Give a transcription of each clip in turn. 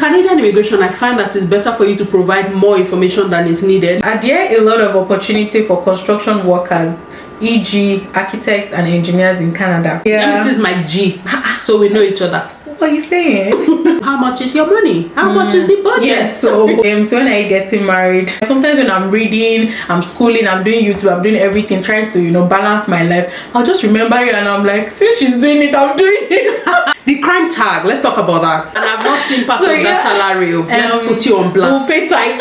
Canadian immigration, I find that it's better for you to provide more information than is needed. Are there a lot of opportunity for construction workers, e.g. architects and engineers in Canada? Yeah. This is my G, so we know each other. What are you saying? How much is your money? How much is the budget? Yes, so when I getting married, sometimes when I'm reading, I'm schooling, I'm doing YouTube, I'm doing everything, trying to, you know, balance my life, I'll just remember you and I'm like, since she's doing it, I'm doing it. The crime tag, let's talk about that. And I've not seen part of that salary. Let's put you on blast. We'll pay tight.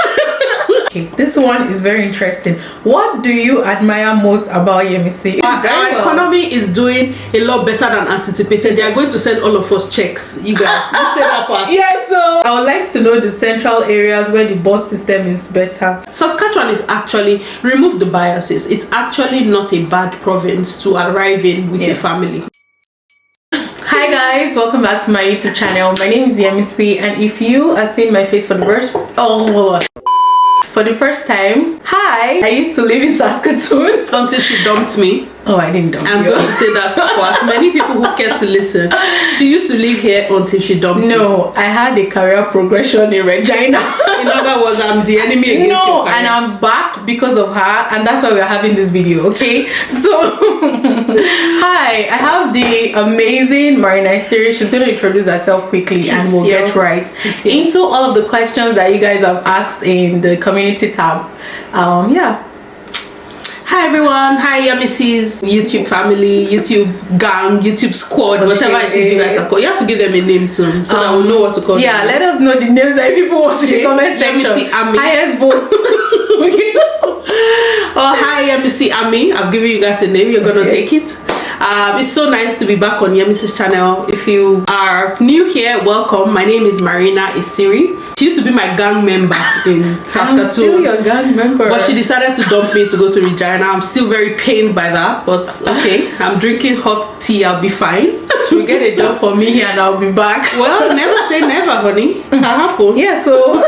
Okay, this one is very interesting. What do you admire most about Yemisi? Our economy is doing a lot better than anticipated. They are going to send all of us checks. You guys, you say that part. Yes, so I would like to know the central areas where the bus system is better. Saskatchewan is actually, remove the biases, it's actually not a bad province to arrive in with your family. Hi guys, welcome back to my YouTube channel. My name is Yemisi, and if you are seeing my face for the first time, hi, I used to live in Saskatoon until she dumped me. Oh, I didn't dump you. I'm going to say that for as many people who care to listen. She used to live here until she dumped me. No, I had a career progression in Regina. In other words, I'm the enemy against your career. And I'm back because of her, and that's why we're having this video, okay? So, hi, I have the amazing Marina Esiri. She's going to introduce herself quickly and we'll get right into all of the questions that you guys have asked in the community tab. Yeah. Hi everyone, hi Yemisi's YouTube family, YouTube gang, YouTube squad, whatever it is you guys are called. You have to give them a name soon so that we'll know what to call them. Yeah, let us know the names that people want in the comment section. Yemisi Ami. Highest votes. Oh, hi Yemisi Ami. I've given you guys a name, you're gonna take it. It's so nice to be back on Yemisi's channel. If you are new here, welcome. My name is Marina Esiri. She used to be my gang member in Saskatoon. I'm still your gang member. But she decided to dump me to go to Regina. I'm still very pained by that, but okay. I'm drinking hot tea, I'll be fine. She'll get a job for me here and I'll be back. Well, never say never, honey. Can happen. Yeah, so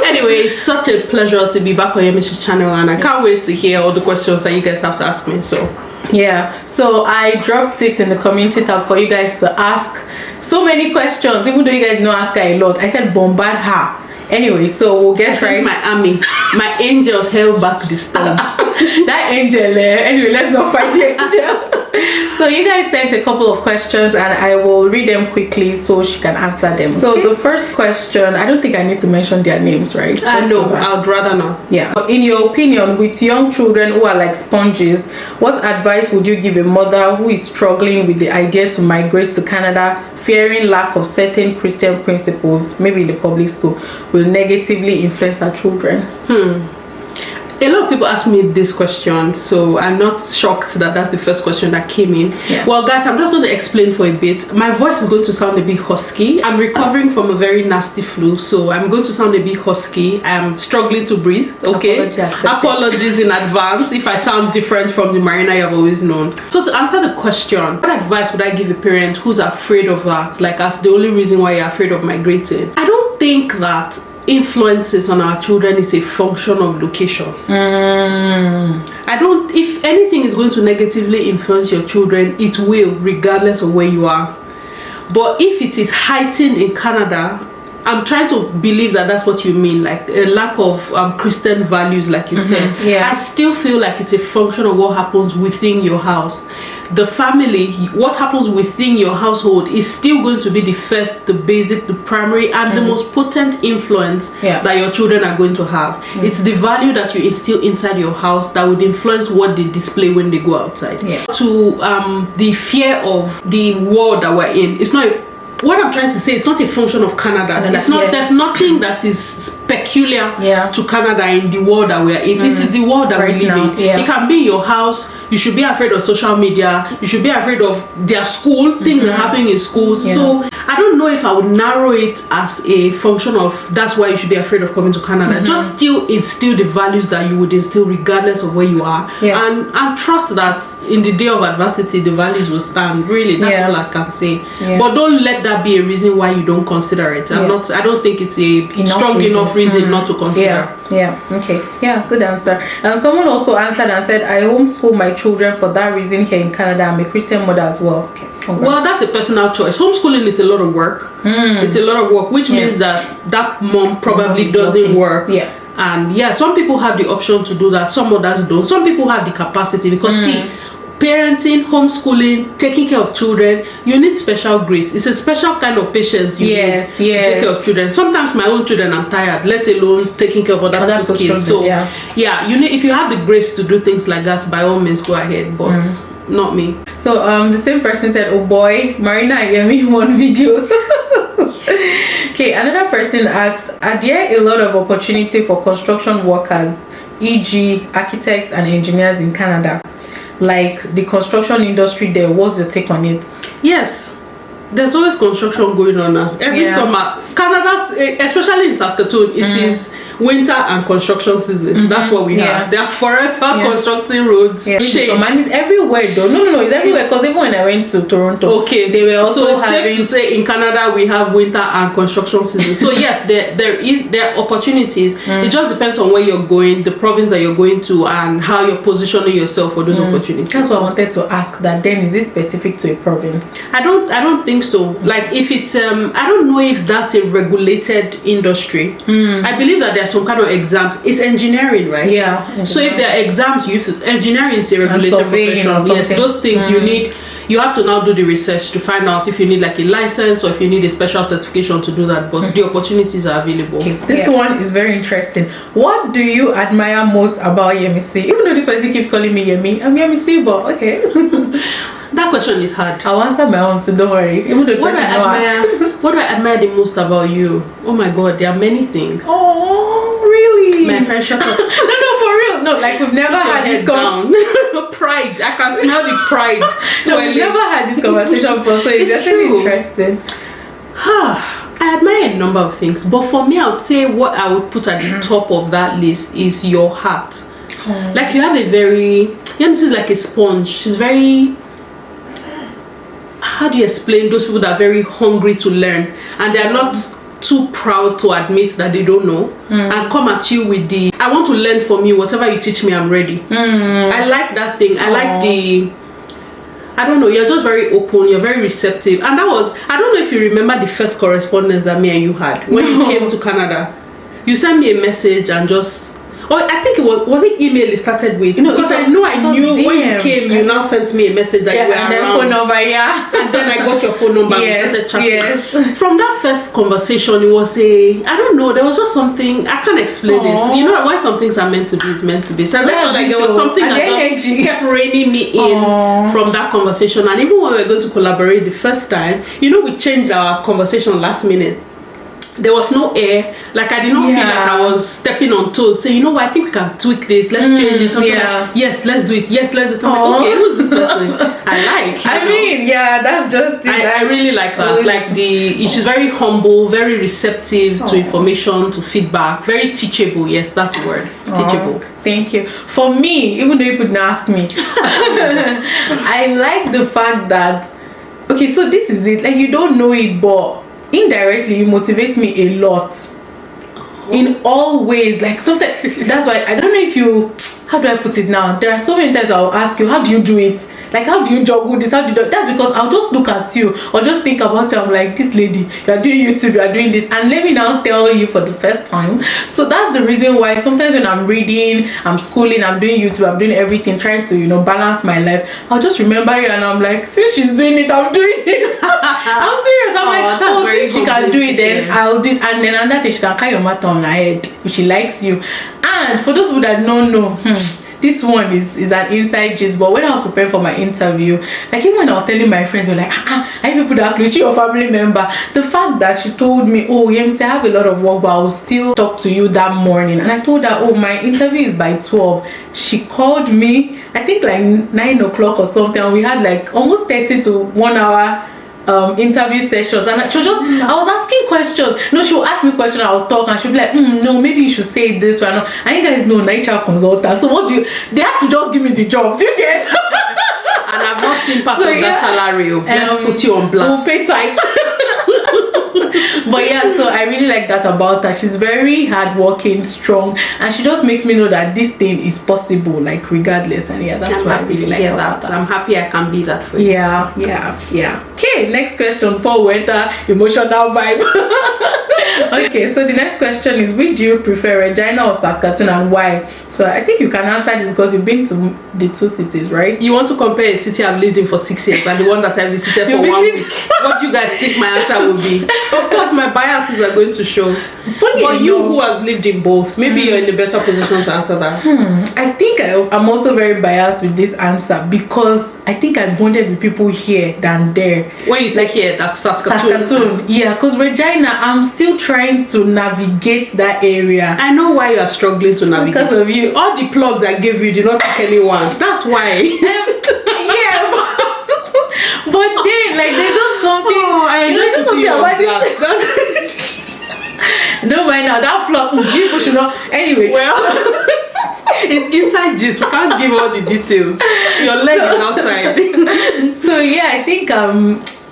anyway, it's such a pleasure to be back on Yemisi's channel, and I can't wait to hear all the questions that you guys have to ask me. So yeah, so I dropped it in the community tab for you guys to ask so many questions, even though you guys know ask her a lot. I said bombard her. Anyway, so we'll get right. My army, my angels held back the storm. That angel, anyway, let's not fight the angel. So you guys sent a couple of questions and I will read them quickly so she can answer them. So the first question, I don't think I need to mention their names, right? No, I'd rather not. Yeah. In your opinion, with young children who are like sponges, what advice would you give a mother who is struggling with the idea to migrate to Canada, fearing lack of certain Christian principles, maybe in the public school, will negatively influence her children? A lot of people ask me this question, so I'm not shocked that that's the first question that came in. Yeah. Well, guys, I'm just going to explain for a bit. My voice is going to sound a bit husky. I'm recovering from a very nasty flu, so I'm going to sound a bit husky. I'm struggling to breathe, okay? Apologies in advance if I sound different from the Marina you've always known. So to answer the question, what advice would I give a parent who's afraid of that, like as the only reason why you're afraid of migrating? I don't think that influences on our children is a function of location. I don't, if anything is going to negatively influence your children, it will, regardless of where you are. But if it is heightened in Canada, I'm trying to believe that that's what you mean, like a lack of Christian values, like you said. Yeah. I still feel like it's a function of what happens within your house. The family, what happens within your household is still going to be the first, the basic, the primary, and the most potent influence that your children are going to have. It's the value that you instill inside your house that would influence what they display when they go outside. To the fear of the world that we're in, it's not what I'm trying to say, it's not a function of Canada. It's not. There's nothing that is peculiar to Canada in the world that we are in. It is the world that we live in. It can be in your house. You should be afraid of social media. You should be afraid of their school. Things are happening in schools. So I don't know if I would narrow it as a function of that's why you should be afraid of coming to Canada. Just still instill the values that you would instill regardless of where you are, and trust that in the day of adversity the values will stand. Really, that's all I can say. But don't let that be a reason why you don't consider it. I don't think it's a strong enough reason not to consider. Okay. Yeah, good answer. And someone also answered and said, I homeschool my children for that reason here in Canada. I'm a Christian mother as well. Okay. Well, that's a personal choice. Homeschooling is a lot of work. It's a lot of work, which means that mom probably doesn't work. Yeah. And some people have the option to do that. Some others don't. Some people have the capacity because see, parenting, homeschooling, taking care of children, you need special grace. It's a special kind of patience you need to take care of children. Sometimes my own children, I'm tired, let alone taking care of other people's kids. So you need, if you have the grace to do things like that, by all means go ahead, but not me. So the same person said, oh boy, Marina and Yemi one video. Okay, another person asked, are there a lot of opportunity for construction workers, e.g. architects and engineers in Canada? Like the construction industry there, what's your take on it? Yes, there's always construction going on now. Every summer, Canada, especially in Saskatoon, it is winter and construction season. That's what we have. They are forever constructing roads. And it's everywhere though. No, it's everywhere, because even when I went to Toronto, they were also so it's safe to say in Canada we have winter and construction season. So yes, there are opportunities. It just depends on where you're going, the province that you're going to, and how you're positioning yourself for those opportunities. That's what I wanted to ask. That then, is it specific to a province? I don't think so. Like if it's I don't know if that's a regulated industry. I believe that there's some kind of exams. It's engineering, right? Yeah. So if there are exams, engineering is a regulated profession. Yes, those things you have to now do the research to find out if you need like a license or if you need a special certification to do that. But the opportunities are available. Okay. This one is very interesting. What do you admire most about Yemisi? Even though this person keeps calling me Yemi, I'm Yemisi, but okay. That question is hard. I'll answer my own, so don't worry. Even though what do I admire the most about you? Oh my God, there are many things. Oh, really? My friend, shut up. No, for real. No, like we've never had this pride. I can smell the pride. So we've never had this conversation before, so it's actually interesting. I admire a number of things, but for me, I would say what I would put at the top of that list is your heart. Like you have a very, Yemisi is like a sponge. She's very, how do you explain those people that are very hungry to learn and they're not too proud to admit that they don't know and come at you with the, I want to learn from you, whatever you teach me, I'm ready. I like that thing. I like the, I don't know, you're just very open, you're very receptive. And that was, I don't know if you remember the first correspondence that me and you had when you came to Canada. You sent me a message and just, I think it was it email it started with? Because I knew when you came, you now sent me a message that you were and around. Phone number, and then I got your phone number and we started chatting. From that first conversation, it was I don't know, there was just something, I can't explain it. You know, why some things are meant to be is meant to be. So I felt like there was something that just kept reining me in from that conversation. And even when we were going to collaborate the first time, we changed our conversation last minute. There was no air, like I did not feel like I was stepping on toes. Say, I think we can tweak this, let's change it. Something like, yes, let's do it. Yes, let's do it. I'm like, okay, who's this person? I mean, that's just it. I really like that. Like she's very humble, very receptive to information, to feedback, very teachable. Yes, that's the word. Teachable. Thank you. For me, even though you couldn't ask me, I like the fact that, okay, so this is it. Like, you don't know it, but indirectly you motivate me a lot in all ways. Like sometimes, that's why I don't know if you, how do I put it now, there are so many times I'll ask you, how do you do it? Like, how do you juggle this? How do you do? That's because I'll just look at you or just think about you. I'm like, this lady, you're doing YouTube, you're doing this, and let me now tell you for the first time. So that's the reason why sometimes when I'm reading, I'm schooling, I'm doing YouTube, I'm doing everything, trying to balance my life, I'll just remember you and I'm like, since she's doing it, I'm doing it. I'm serious. I'm like, since she can do it, then I'll do it. And then another thing, she can carry your matter on her head if she likes you. And for those people that don't know, this one is an inside gist. But when I was preparing for my interview, like even when I was telling my friends, they were like, I people that close, she your family member. The fact that she told me, oh Yemisi, I have a lot of work, but I'll still talk to you that morning. And I told her, oh, my interview is by 12. She called me, I think like 9 o'clock or something, and we had like almost 30 to 1 hour interview sessions. And she'll just, I was asking questions. No, she'll ask me questions, I'll talk, and she'll be like, no, maybe you should say this right now. And you guys know HR consultant, so what do you, they had to just give me the job, do you get? And I've not seen part of that salary. Let's put you on blast. We'll pay tight. But yeah, so I really like that about her. She's very hardworking, strong, and she just makes me know that this thing is possible, like regardless. And yeah, that's what I really like about that. I'm happy I can be that for you. Yeah. Okay, next question before we enter emotional vibe. Okay, so the next question is, which do you prefer, Regina or Saskatoon, and why? So I think you can answer this because you've been to the two cities, right? You want to compare a city I've lived in for 6 years and the one that I visited for 1 week? What do you guys think my answer will be? Of course, my biases are going to show. But you who has lived in both, maybe you're in a better position to answer that. I think I'm also very biased with this answer because I think I bonded with people here than there. When you say here, that's Saskatoon. Yeah, because Regina, I'm still trying to navigate that area. I know why you are struggling to navigate. Because of you. All the plugs I gave you did not pick anyone. That's why. Yeah, but then, like, there's just something. Oh, I enjoy putting you on blast. Don't mind now, that plug, people should know. Anyway. Well, it's inside gist. We can't give all the details. Your leg is outside. So yeah, I think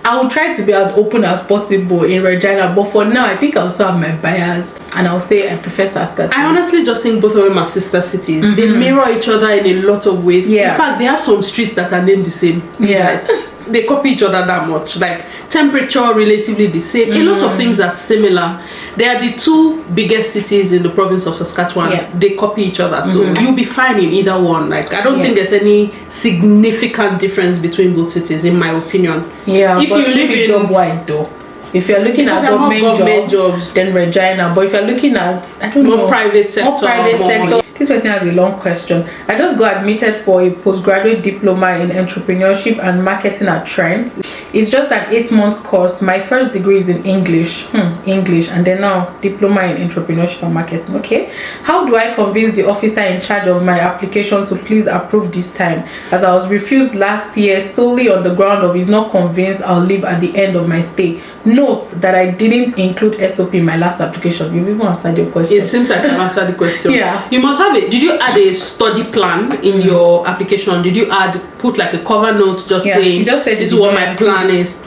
I will try to be as open as possible in Regina, but for now I think I also have my bias, and I'll say I prefer Saskatoon. I honestly just think both of them are sister cities. They mirror each other in a lot of ways. Yeah. In fact, they have some streets that are named the same. Yes. They copy each other that much. Like temperature relatively the same. A lot of things are similar. They are the two biggest cities in the province of Saskatchewan. Yeah. They copy each other, so you'll be fine in either one. Like I don't think there's any significant difference between both cities, in my opinion. Yeah, if you live in job wise though. If you're looking at government jobs, then Regina. But if you're looking at more private sector. This person has a long question. I just got admitted for a postgraduate diploma in entrepreneurship and marketing at Trent. It's just an 8-month course. My first degree is in English. English, and then now diploma in entrepreneurship and marketing. Okay. How do I convince the officer in charge of my application to please approve this time? As I was refused last year solely on the ground of he's not convinced I'll leave at the end of my stay. Note that I didn't include SOP in my last application. You've even answered your question. It seems like I've answered the question. Yeah. You must have it. Did you add a study plan in your application? Did you put like a cover note saying just said this is what my plan is?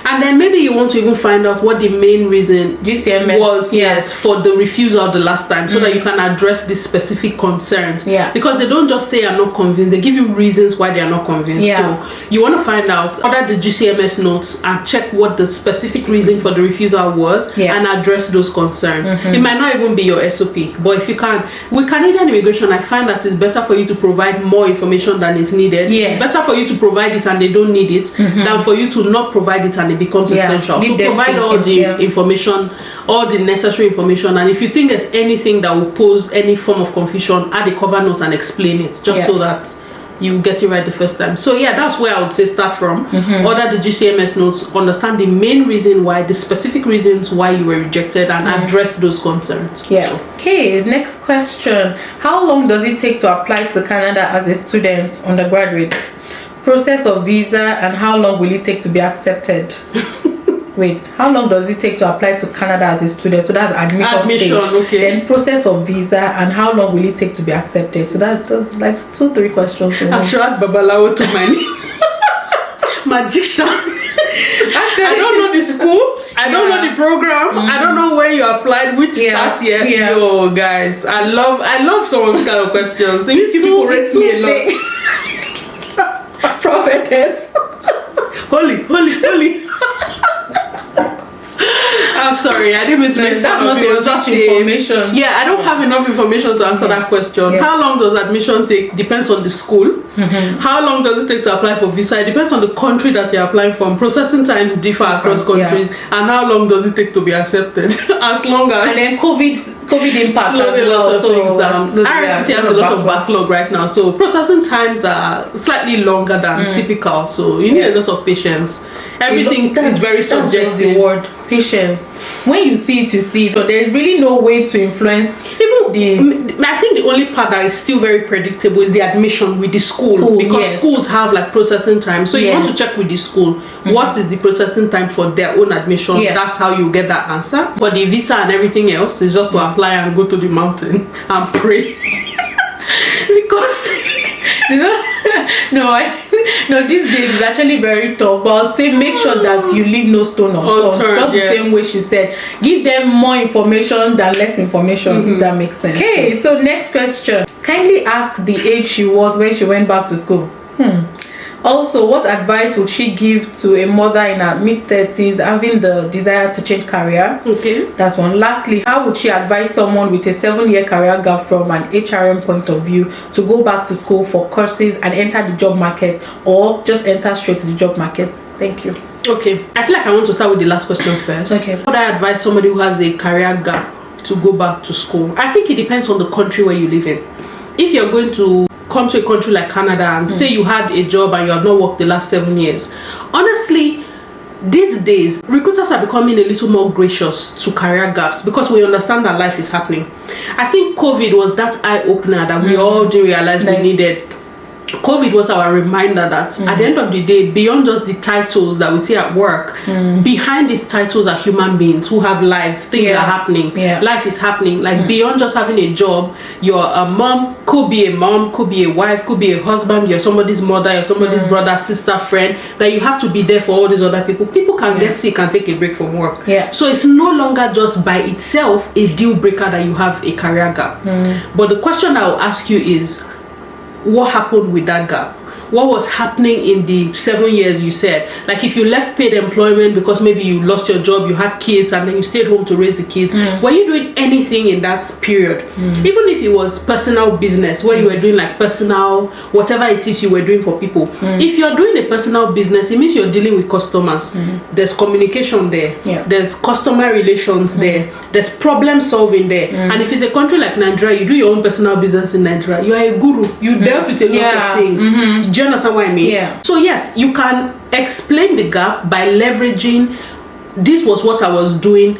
And then maybe you want to even find out what the main reason GCMS was, yes, for the refusal the last time, so that you can address this specific concerns. Yeah. Because they don't just say I'm not convinced, they give you reasons why they are not convinced. Yeah. So you want to find out, order the GCMS notes and check what the specific reason for the refusal was, and address those concerns. It might not even be your SOP, but if you can, with Canadian immigration, I find that it's better for you to provide more information than is needed. Yes. It's better for you to provide it and they don't need it, than for you to not provide it and it becomes essential. So provide all the information, all the necessary information, and if you think there's anything that will pose any form of confusion, add a cover note and explain it, just so that you get it right the first time. So yeah, that's where I would say start from. Order the GCMS notes, understand the main reason why, the specific reasons why you were rejected, and address those concerns. Yeah. Okay, next question. How long does it take to apply to Canada as a student, undergraduate? Process of visa, and how long will it take to be accepted? Wait, how long does it take to apply to Canada as a student? So that's admission stage. Okay. Then process of visa, and how long will it take to be accepted? So that's like 2-3 questions. I should add Babalawo to my name. Magician. Actually, I don't know the school. I don't know the program. I don't know where you applied, which starts here. Yo, guys, I love some of these kind of questions. These people rate me a lot. Prophetess. Holy. I'm sorry, I didn't mean to make fun of you. Just information. Yeah, I don't have enough information to answer that question. How long does admission take? Depends on the school. How long does it take to apply for visa? It depends on the country that you're applying from. Processing times differ across countries. And how long does it take to be accepted? As long as... And then COVID impact slowed a lot of things down. RSC has a lot of backlog right now, so processing times are slightly longer than typical, so you need a lot of patience. Everything is very subjective. The word patience. When you see it, you see it. So there's really no way to influence. I think the only part that is still very predictable is the admission with the school, because schools have like processing time. So you want to check with the school what is the processing time for their own admission. That's how you get that answer. But the visa and everything else is just to apply and go to the mountain and pray. Because No, these days is actually very tough, but I'll say make sure that you leave no stone unturned. Just the same way she said, give them more information than less information, if that makes sense. Okay, so next question. Kindly ask the age she was when she went back to school. Also, what advice would she give to a mother in her mid-30s having the desire to change career? Okay. That's one. Lastly, how would she advise someone with a 7-year career gap from an HRM point of view to go back to school for courses and enter the job market, or just enter straight to the job market? Thank you. Okay. I feel like I want to start with the last question first. Okay. Would I advise somebody who has a career gap to go back to school? I think it depends on the country where you live in. If you're going to come to a country like Canada and say you had a job and you have not worked the last 7 years, honestly, these days recruiters are becoming a little more gracious to career gaps because we understand that life is happening. I think COVID was that eye-opener that we all didn't realize we needed. COVID was our reminder that at the end of the day, beyond just the titles that we see at work, behind these titles are human beings who have lives. Things are happening. Life is happening. Like beyond just having a job, you're a mom, could be a wife, could be a husband, you're somebody's mother, you're somebody's brother, sister, friend, that you have to be there for all these other people. People can get sick and take a break from work. So it's no longer just by itself a deal breaker that you have a career gap. But the question I'll ask you is, what happened with that gap? What was happening in the 7 years you said? Like if you left paid employment because maybe you lost your job, you had kids, and then you stayed home to raise the kids, were you doing anything in that period? Even if it was personal business, where you were doing like personal, whatever it is you were doing for people. If you're doing a personal business, it means you're dealing with customers. There's communication there. There's customer relations there. There's problem solving there. And if it's a country like Nigeria, you do your own personal business in Nigeria, you are a guru. You dealt with a lot of things. Do you understand what I mean? So yes, you can explain the gap by leveraging, this was what I was doing.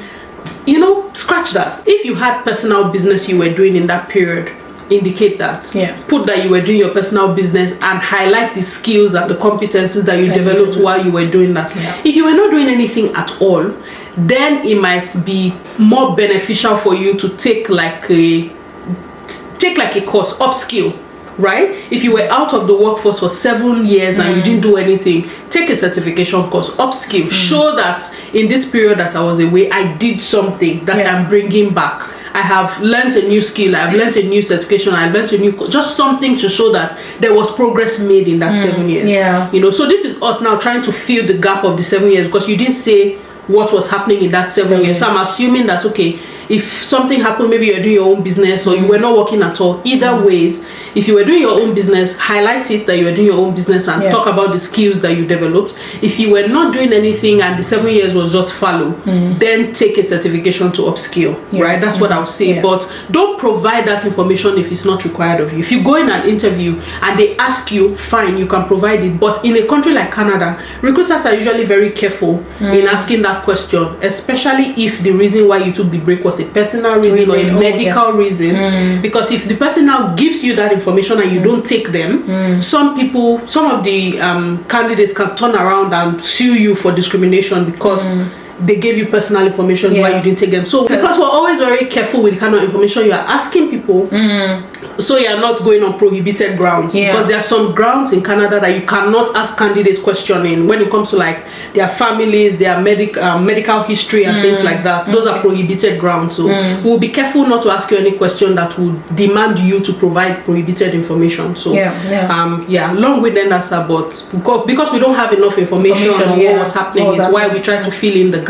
You know, scratch that. If you had personal business you were doing in that period, indicate that. Put that you were doing your personal business and highlight the skills and the competencies that you developed while you were doing that. If you were not doing anything at all, then it might be more beneficial for you to take like a course, upskill. Right? If you were out of the workforce for 7 years and you didn't do anything, take a certification course, upskill. Show that in this period that I was away, I did something that I'm bringing back. I have learned a new skill, I've learned a new certification, I've learned a new just something to show that there was progress made in that 7 years. You know, so this is us now trying to fill the gap of the 7 years, because you didn't say what was happening in that 7 years. So I'm assuming that, okay, if something happened, maybe you're doing your own business or you were not working at all. Either ways, if you were doing your own business, highlight it that you were doing your own business and talk about the skills that you developed. If you were not doing anything and the 7 years was just fallow, then take a certification to upskill. Right? That's what I would say. But don't provide that information if it's not required of you. If you go in an interview and they ask you, fine, you can provide it. But in a country like Canada, recruiters are usually very careful in asking that question, especially if the reason why you took the break was a personal reason or a medical reason. Because if the person now gives you that information and you don't take them, some of the candidates can turn around and sue you for discrimination because they gave you personal information why you didn't take them. So because we're always very careful with the kind of information you are asking people, so you are not going on prohibited grounds. Because there are some grounds in Canada that you cannot ask candidates questioning when it comes to like their families, their medical history and things like that. Those are prohibited grounds. So we'll be careful not to ask you any question that would demand you to provide prohibited information. So long-winded answer, but because we don't have enough information on what was happening, is why we try to fill in the gap.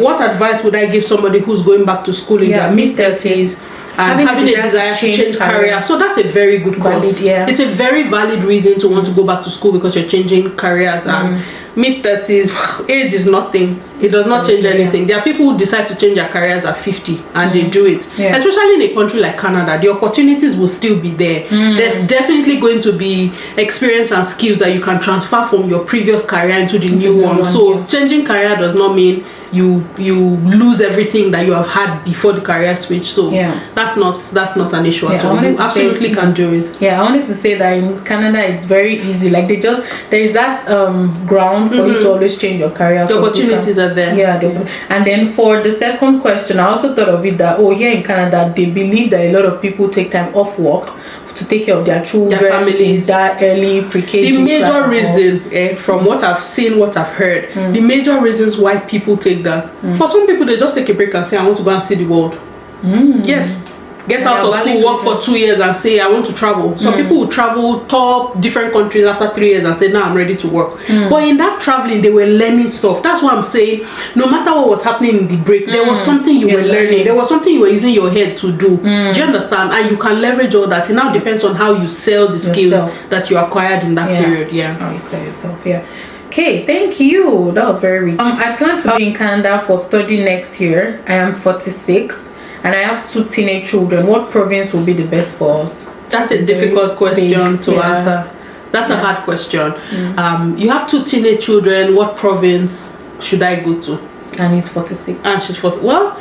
What advice would I give somebody who's going back to school in their mid-30s and having a desire to change career? So that's a very good cause. It's a very valid reason to want to go back to school because you're changing careers. And mid-30s, age is nothing. It does not change anything. There are people who decide to change their careers at 50 and they do it. Especially in a country like Canada, the opportunities will still be there. There's definitely going to be experience and skills that you can transfer from your previous career into the new one. So changing career does not mean you lose everything that you have had before the career switch. So that's not an issue at all. You absolutely can do it. I wanted to say that in Canada it's very easy. Like there's that ground for you to always change your career. The opportunities are there. And then for the second question, I also thought of it that here in Canada they believe that a lot of people take time off work to take care of their children, their families, that early pre-K. The major reason, from what I've seen, what I've heard, the major reasons why people take that. For some people, they just take a break and say, I want to go and see the world. Yes. Get out of school, work for 2 years and say, I want to travel. Some people will travel top different countries after 3 years and say, now I'm ready to work. But in that traveling, they were learning stuff. That's why I'm saying, no matter what was happening in the break, there was something you were learning. There was something you were using your head to do. Do you understand? And you can leverage all that. It now depends on how you sell the skills that you acquired in that period. How you sell yourself, Okay, thank you. That was very rich. I plan to be in Canada for study next year. I am 46. And I have 2 teenage children. What province will be the best for us? That's a difficult question to answer. That's a hard question. You have 2 teenage children. What province should I go to? And he's 46. And she's 40. Well,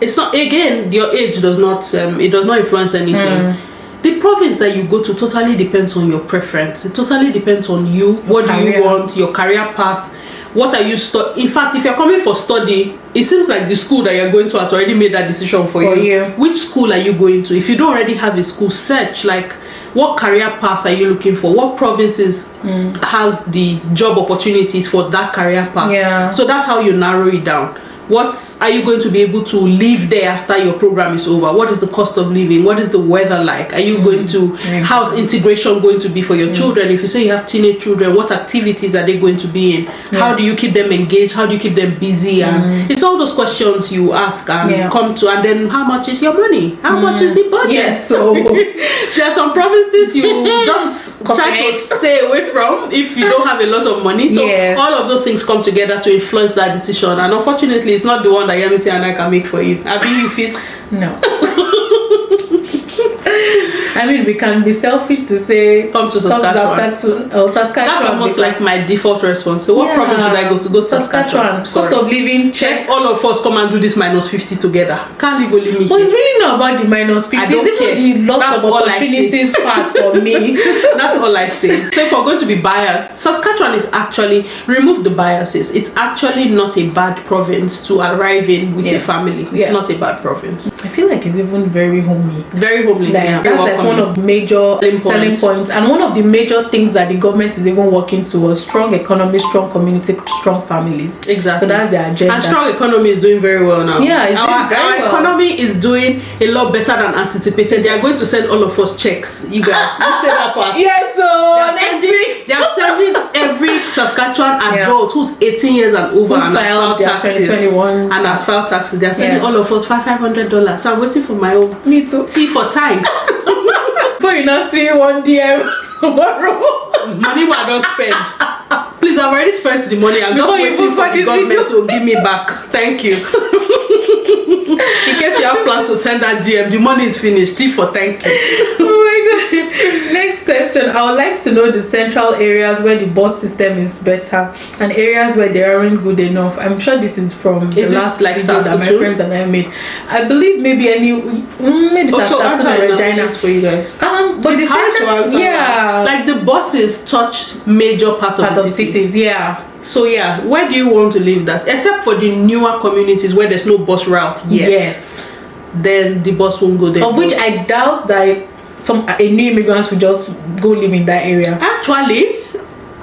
it's not, again, your age does not it does not influence anything. The province that you go to totally depends on your preference. It totally depends on you. What do you want? Your career path. What are you in fact, if you're coming for study, it seems like the school that you're going to has already made that decision for you. Which school are you going to? If you don't already have a school, search like what career path are you looking for? What provinces has the job opportunities for that career path? So that's how you narrow it down. What are you going to be able to live there after your program is over? What is the cost of living? What is the weather like? Are you going to, how's integration going to be for your children? If you say you have teenage children, what activities are they going to be in? How do you keep them engaged? How do you keep them busy? And it's all those questions you ask and come to. And then how much is your money? How much is the budget? So there are some provinces you just try to stay away from if you don't have a lot of money. So all of those things come together to influence that decision. And unfortunately, it's not the one that Yemisi and I can make for you. Are you fit? No. I mean, we can be selfish to say come to Saskatchewan. That's almost like my default response. So what province should I go to? Go to Saskatchewan. Cost of living, check. All of us come and do this -50 together. Can't live only me. But it's really not about the -50. I don't care. The lots of opportunities part for me. That's all I say. So if we're going to be biased, Saskatchewan is actually, remove the biases, it's actually not a bad province to arrive in with a family. It's not a bad province. I feel like it's even very homely. Very homely. That's like one of the major selling points, and one of the major things that the government is even working towards: strong economy, strong community, strong families. Exactly. So that's their agenda. And strong economy is doing very well now. Yeah, our economy is doing a lot better than anticipated. They are going to send all of us checks. You guys, you say that part. Yes, so next week they are sending every Saskatchewan adult who's 18 years and over and has filed taxes and has filed taxes. They are sending all of us $500. So I'm waiting for my own. Me too. T for thanks. Before you not see one DM tomorrow. Money I don't spend. Please, I've already spent the money. I'm just waiting for the government to give me back. Thank you. In case you have plans to send that DM, the money is finished. T for thank you. Oh my god. Next question. I would like to know the central areas where the bus system is better and areas where they aren't good enough. I'm sure this is from the last like video that my friends and I made. I believe maybe Saskatoon or Regina for you guys. But it's hard to answer. Yeah. Like the buses touch major parts of the cities. So where do you want to live that? Except for the newer communities where there's no bus route yet. Yes. Then the bus won't go there. Of which I doubt that a new immigrant will just go live in that area. Actually,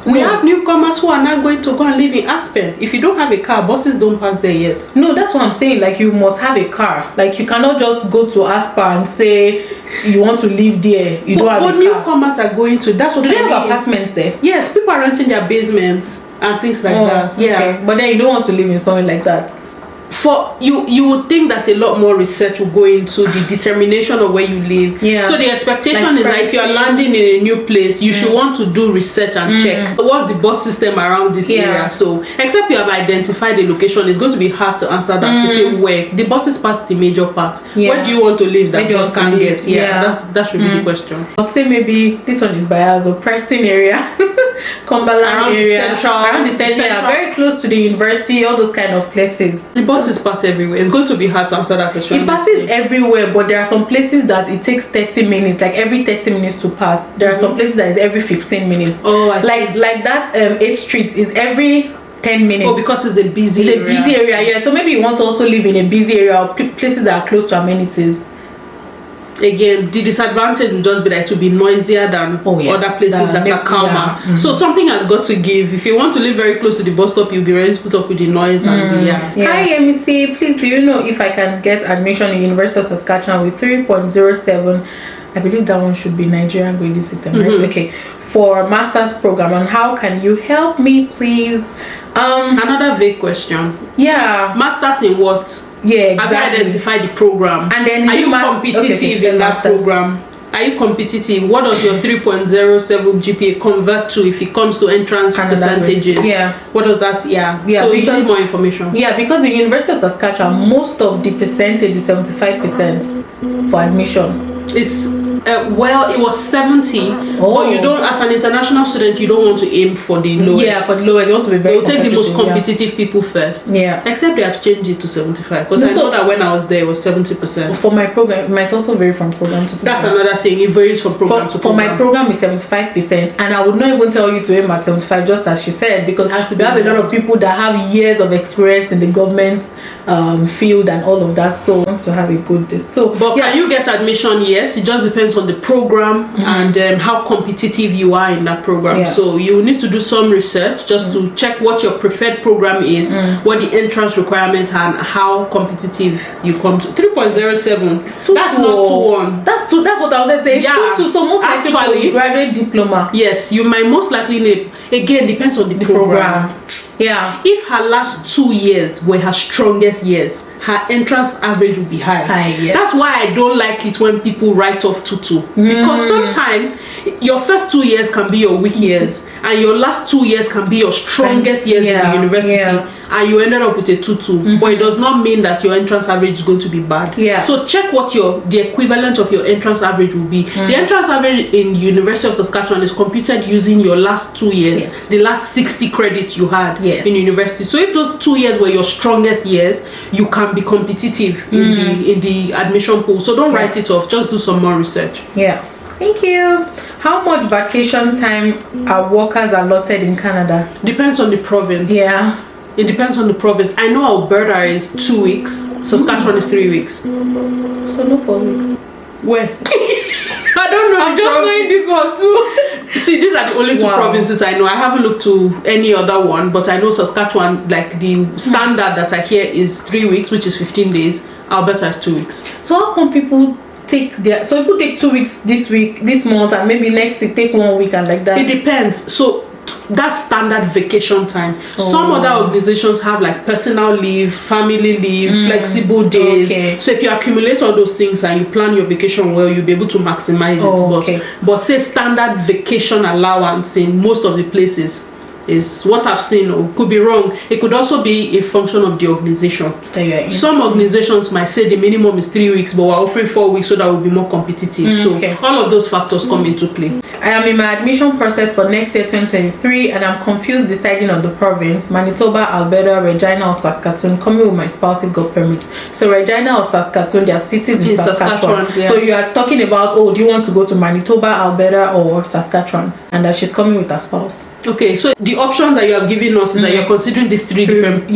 we have newcomers who are not going to go and live in Aspen. If you don't have a car, buses don't pass there yet. No, that's what I'm saying. Like, you must have a car. Like, you cannot just go to Aspen and say you want to live there. You don't have a car. But newcomers are going to. That's what do they have apartments there? Yes, people are renting their basements and things like that. Okay. But then you don't want to live in something like that. For you would think that a lot more research will go into the determination of where you live. So the expectation is that if you're landing in a new place, you should want to do research and check what's the bus system around this area. So except you have identified the location, it's going to be hard to answer that to say where the buses pass the major part. Where do you want to live that bus can get? That should be the question. I'd say maybe this one is biased, or Preston area. Cumberland area, around the central, very close to the university, all those kind of places. The buses pass everywhere. It's going to be hard to answer that question. It passes everywhere, but there are some places that it takes 30 minutes, like every 30 minutes to pass. There are some places that is every 15 minutes. Oh, I see. Like that 8th Street is every 10 minutes. Oh, because it's a busy area. It's a busy area, yeah. So maybe you want to also live in a busy area or places that are close to amenities. again, the disadvantage would just be that it will be noisier than other places that are calmer. So something has got to give. If you want to live very close to the bus stop, you'll be ready to put up with the noise and the Hi Yemisi, please do you know if I can get admission in University of Saskatchewan with 3.07? I believe that one should be Nigerian grading system, right? Okay, for master's program, and how can you help me, please? Another vague question. Yeah. Masters in what? Yeah, exactly. Have you identified the program? And then are you competitive in that program? Are you competitive? What does your 3.07 GPA convert to if it comes to entrance percentages? Yeah. What does that? Yeah. So you need more information. Yeah, because in University of Saskatchewan, most of the percentage is 75% for admission. It's well, it was 70, but you don't, as an international student, you don't want to aim for the lowest. Yeah, for the lowest, you want to be very. They'll take the most competitive people first. Yeah. Except they have changed it to 75, because I know that when I was there, it was 70%. For my program, it might also vary from program to program. That's another thing. It varies from program to program. For my program, is 75%, and I would not even tell you to aim at 75, just as she said, because we have a lot of people that have years of experience in the government field and all of that, so want to have a good but can you get admission? Yes, it just depends on the program and how competitive you are in that program. So you need to do some research just to check what your preferred program is, what the entrance requirements are, and how competitive you come to. 3.07, that's not 2-1. That's what I was saying. It's 2-2, so most likely graduate diploma. Yes, you might most likely need, again, depends on the program. Yeah. If her last 2 years were her strongest years, her entrance average will be high. Yes. That's why I don't like it when people write off 2-2. Because sometimes your first 2 years can be your weak years, and your last 2 years can be your strongest years in the university, and you ended up with a 2-2. But it does not mean that your entrance average is going to be bad. So check what the equivalent of your entrance average will be. The entrance average in University of Saskatchewan is computed using your last 2 years, the last 60 credits you had in university. So if those 2 years were your strongest years, you can be competitive in the admission pool. So don't write it off, just do some more research. Thank you. How much vacation time are workers allotted in Canada? Depends on the province. It depends on the province. I know Alberta is 2 weeks, Saskatchewan is 3 weeks. So no 4 weeks. Where? I don't know. I'm just knowing this one too. See, these are the only two provinces I know. I haven't looked to any other one, but I know Saskatchewan, like the standard that I hear is 3 weeks, which is 15 days. Alberta is 2 weeks. So how come people take people take 2 weeks this month, and maybe next week take 1 week and like that? It depends. So that's standard vacation time. Some other organizations have like personal leave, family leave, flexible days. So if you accumulate all those things and you plan your vacation well, you'll be able to maximize it. But say standard vacation allowance in most of the places is what I've seen. Could be wrong. It could also be a function of the organization. Some organizations might say the minimum is 3 weeks, but we're offering 4 weeks so that we'll be more competitive. So all of those factors come into play. I am in my admission process for next year 2023, and I'm confused deciding on the province: Manitoba, Alberta, Regina, or Saskatoon. Coming with my spouse if God permits. So Regina or Saskatoon, they are cities in Saskatchewan. So you are talking about, do you want to go to Manitoba, Alberta, or Saskatchewan? And that she's coming with her spouse. Okay, so the options that you have given us is that you're considering these three different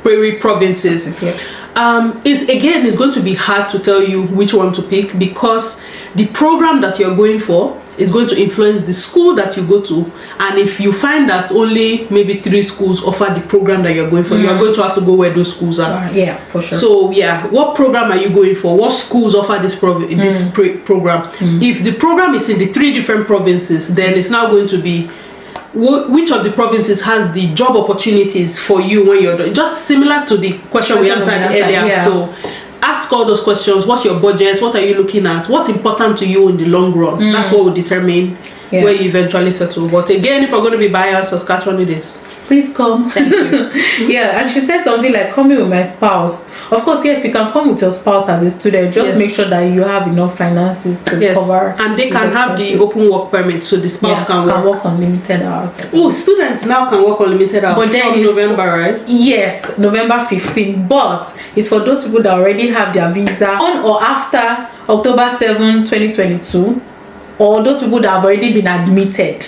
prairie provinces. It's going to be hard to tell you which one to pick, because the program that you're going for is going to influence the school that you go to, and if you find that only maybe 3 schools offer the program that you're going for, you're going to have to go where those schools are. For sure. So what program are you going for? What schools offer this program? If the program is in the 3 different provinces, then it's now going to be which of the provinces has the job opportunities for you when you're done. Just similar to the question we answered earlier. So ask all those questions. What's your budget? What are you looking at? What's important to you in the long run? That's what will determine where you eventually settle. But again, if we're going to be biased, Saskatchewan it is. Please come. Thank you. And she said something like, coming with my spouse. Of course, yes, you can come with your spouse as a student. Just make sure that you have enough finances to cover. And they can have the open work permit, so the spouse can work on limited hours. Students now can work on limited hours. But then from November, right? Yes, November 15. But it's for those people that already have their visa on or after October 7, 2022, or those people that have already been admitted.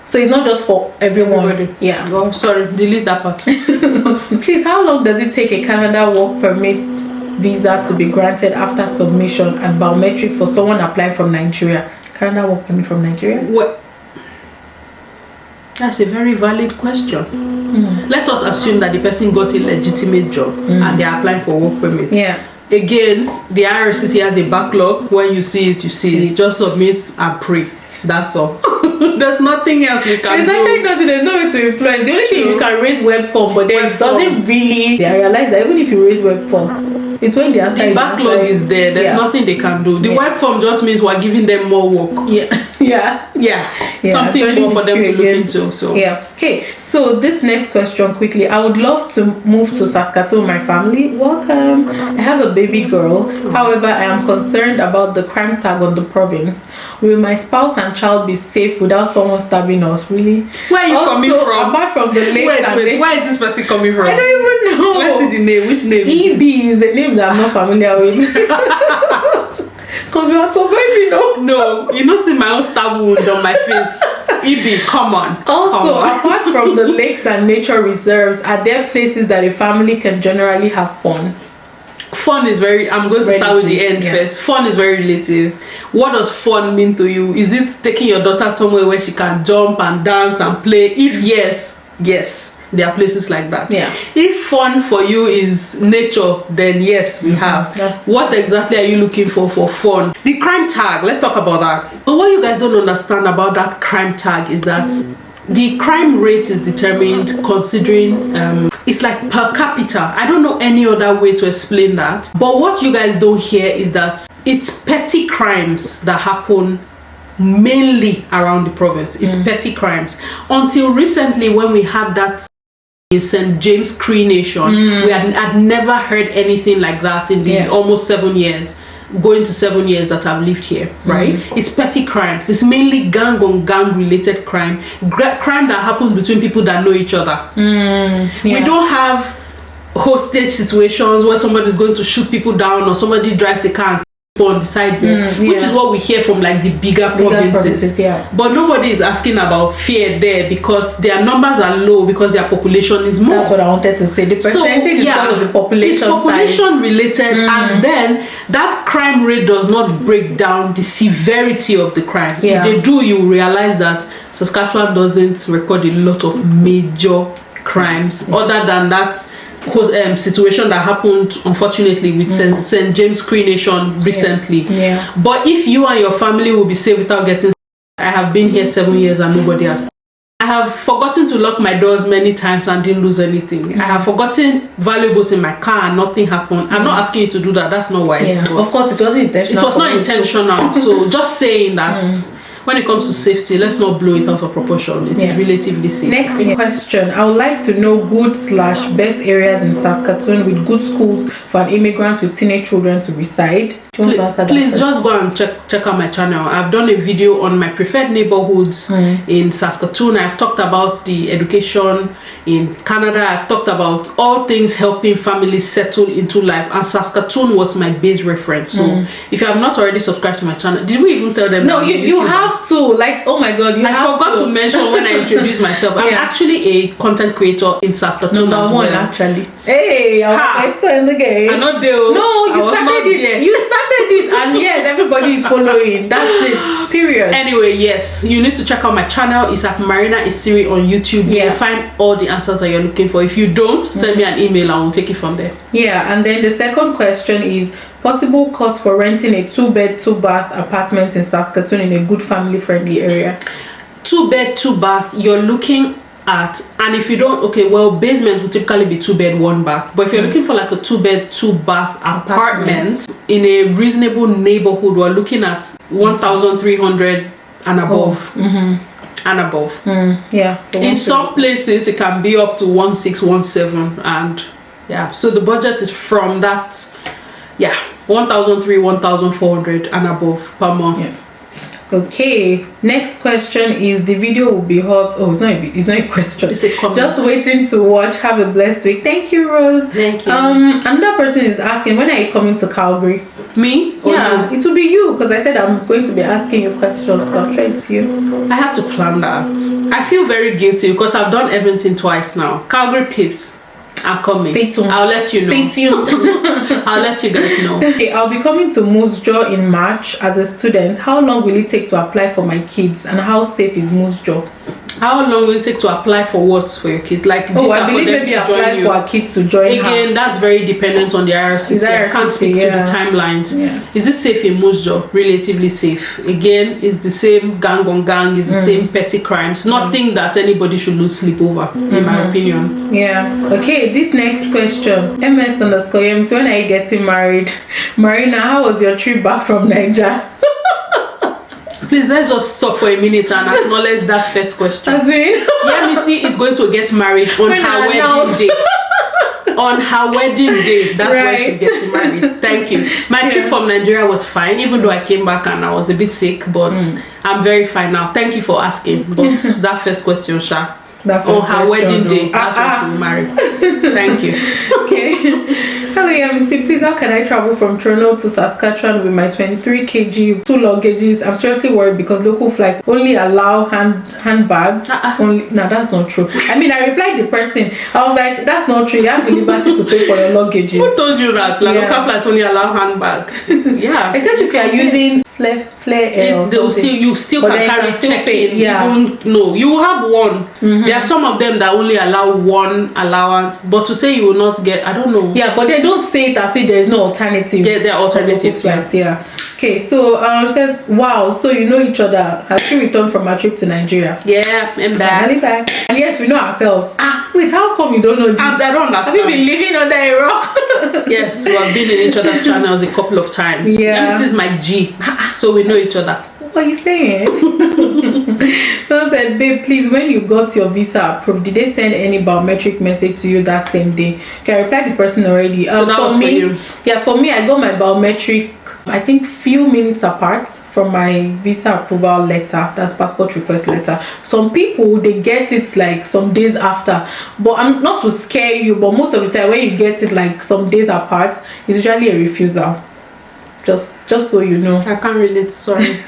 So it's not just for everyone. Sorry, delete that part. Please, how long does it take a Canada work permit visa to be granted after submission and biometrics for someone applying from Nigeria? Canada work permit from Nigeria? What? That's a very valid question. Let us assume that the person got a legitimate job and they're applying for work permit. Yeah. Again, the IRCC has a backlog. When you see it, you see it. Just submit and pray. That's all. There's nothing else we can do. There's actually nothing. There's no way to influence. The only thing you can raise web form, but then it doesn't really. I realize that even if you raise web form, it's when the answer the backlog is there. There's nothing they can do. The web form just means we're giving them more work. Yeah. Something more for them to look into. So Okay. So this next question quickly. I would love to move to Saskatoon with my family. Welcome. I have a baby girl. However, I am concerned about the crime tag on the province. Will my spouse and child be safe without someone stabbing us? Really? Where are you coming from? Apart from the lakes wait. Where is this person coming from? I don't even know. Let's see the name. Which name? EB is the name that I'm not familiar with. Because we are surviving, No, you don't see my own stab wound on my face. EB, come on. Also, apart from the lakes and nature reserves, are there places that a family can generally have fun? Fun is very, I'm going to start with the end first. Fun is very relative. What does fun mean to you? Is it taking your daughter somewhere where she can jump and dance and play? If yes, there are places like that. If fun for you is nature, then yes, we have. What exactly are you looking for fun? The crime tag, let's talk about that. So what you guys don't understand about that crime tag is that the crime rate is determined considering it's like per capita. I don't know any other way to explain that, but what you guys don't hear is that it's petty crimes that happen mainly around the province. It's petty crimes. Until recently, when we had that in St. James Cree Nation, we had never heard anything like that in the almost 7 years, going to 7 years that I've lived here, right? It's petty crimes. It's mainly gang on gang related crime that happens between people that know each other. We don't have hostage situations where somebody's going to shoot people down or somebody drives a car and on the sidewalk, which is what we hear from like the bigger provinces. But nobody is asking about fear there because their numbers are low because their population is more. That's what I wanted to say. The percentage is because of the population. It's population related, and then that crime rate does not break down the severity of the crime. If they do, you realize that Saskatchewan doesn't record a lot of major crimes other than that situation that happened unfortunately with St. James Cree Nation recently. But if you and your family will be safe without getting, I have been here 7 years and nobody has. I have forgotten to lock my doors many times and didn't lose anything. I have forgotten valuables in my car and nothing happened. I'm not asking you to do that. That's not wise. Of course, it wasn't intentional. It was not intentional. So just saying that when it comes to safety, let's not blow it out of proportion. It is relatively safe. Next question. I would like to know good/best areas in Saskatoon with good schools for an immigrant with teenage children to reside. Please just go and check out my channel. I've done a video on my preferred neighborhoods in Saskatoon. I've talked about the education in Canada. I've talked about all things helping families settle into life, and Saskatoon was my base reference. So if you have not already subscribed to my channel, did we even tell them? No, you have to. Like, oh my god, I forgot to mention when I introduced myself. I'm actually a content creator in Saskatoon as well. Actually. Hey, I in the game. I'm not there. No, you started it. You started it, and yes, everybody is following. That's it. Period. Anyway, yes, you need to check out my channel. It's at Marina Esiri on YouTube. You will find all the answers that you're looking for. If you don't, send me an email and we'll take it from there. And then the second question is possible cost for renting a 2-bed 2-bath apartment in Saskatoon in a good family friendly area. 2-bed 2-bath, you're looking at, and if you don't, basements will typically be 2-bed 1-bath, but if you're looking for like a 2-bed 2-bath apartment in a reasonable neighborhood, we're looking at 1,300 and above. And above. So in some places it can be up to 1,617, and so the budget is from that 1,300, 1,400 and above per month. Okay, next question is the video will be hot. Oh, it's not a question. It's a comment. Just waiting to watch. Have a blessed week. Thank you, Rose. Thank you. Another person is asking, when are you coming to Calgary? Me? Yeah, it will be you, because I said I'm going to be asking you questions, so I'll try it's you. I have to plan that. I feel very guilty because I've done Edmonton twice now. Calgary pips. I'm coming. Stay tuned. I'll let you know. Stay tuned. I'll let you guys know. Okay, I'll be coming to Moose Jaw in March as a student. How long will it take to apply for my kids, and how safe is Moose Jaw? How long will it take to apply for what for your kids? Like I believe maybe apply for our kids to join. Again, her. That's very dependent on the IRCC. I can't speak to the timelines. Yeah. Is it safe in Moose Jaw? Relatively safe. Again, it's the same gang on gang. It's the same petty crimes. Nothing that anybody should lose sleep over, in my opinion. Yeah. Okay. This next question. MS_Yemisi, when are you getting married? Marina, how was your trip back from Nigeria? Please, let's just stop for a minute and acknowledge that first question. As in? Yemisi is going to get married on her wedding day. On her wedding day, that's when she's getting married. Thank you. My trip from Nigeria was fine, even though I came back and I was a bit sick, but I'm very fine now. Thank you for asking. But that first question, Sha. On her wedding day, that's when she will marry. Thank you. Okay. Hello, Yemisi. Please, how can I travel from Toronto to Saskatchewan with my 23 kg 2 luggages? I'm seriously worried because local flights only allow handbags. Only. No, that's not true. I mean, I replied the person. I was like, that's not true. You have the liberty to pay for your luggages. Who told you that? Like, local flights only allow handbag. Yeah. Except if you are using you still can carry check-in. No, you have one. There are some of them that only allow one allowance, but to say you will not get, I don't know. Yeah, but they don't say it as if there is no alternative. Yeah, there are alternatives. Yeah. Okay, so said, wow, so you know each other. Has she returned from her trip to Nigeria? Yeah, I'm back. And yes, we know ourselves. Wait, how come you don't know this? I don't understand. Have you been living under a rock? Yes, we have been in each other's channels a couple of times. Yeah. This is my G, so we know each other. What are you saying? Someone said, babe, please, when you got your visa approved, did they send any biometric message to you that same day? Okay, I replied the person already. So that was for you? Yeah, for me, I got my biometric, I think, few minutes apart from my visa approval letter. That's passport request letter. Some people, they get it like some days after. But I'm not to scare you, but most of the time when you get it like some days apart, it's usually a refusal. Just so you know. I can't relate, sorry.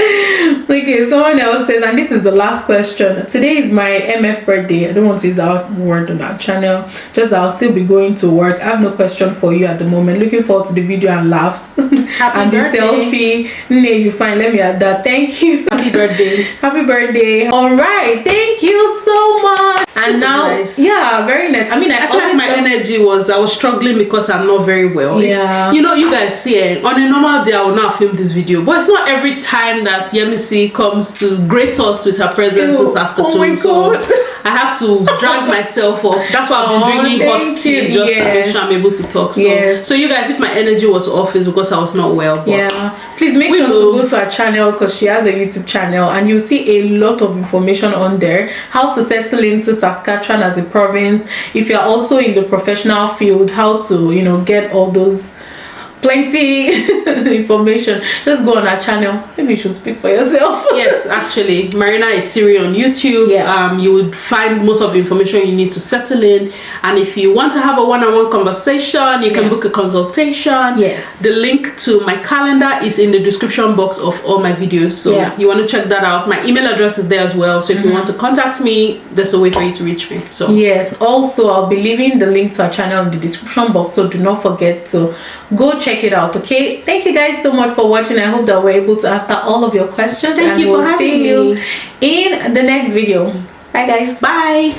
Okay, someone else says, and this is the last question. Today is my MF birthday. I don't want to use that word on our channel. Just that I'll still be going to work. I have no question for you at the moment. Looking forward to the video and laughs. Happy and birthday. The selfie. Nay, you fine. Let me add that. Thank you. Happy birthday. Happy birthday. Alright, thank you so much. And this now, nice. Yeah, very nice. I mean, I feel like my energy was, I was struggling because I'm not very well. Yeah. You know, you guys see, on a normal day I will not film this video, but it's not every time that Yemisi comes to grace us with her presence in Saskatoon. Oh my so God. I had to drag myself up. That's why I've been drinking hot tea just to make sure I'm able to talk. So, so you guys, if my energy was off, it's because I was not well. But please make sure to go to her channel because she has a YouTube channel and you'll see a lot of information on there. How to settle into Saskatchewan as a province. If you're also in the professional field, how to, you know, get all those plenty information. Just go on our channel. Maybe you should speak for yourself. Yes, actually, Marina Esiri on YouTube. You would find most of the information you need to settle in, and if you want to have a one-on-one conversation, you can book a consultation. Yes, the link to my calendar is in the description box of all my videos, so you want to check that out. My email address is there as well, so if you want to contact me, there's a way for you to reach me. So yes, also I'll be leaving the link to our channel in the description box, so do not forget to go check it out. Okay, thank you guys so much for watching. I hope that we're able to answer all of your questions. Thank you for having me. See you in the next video. Bye guys. Bye.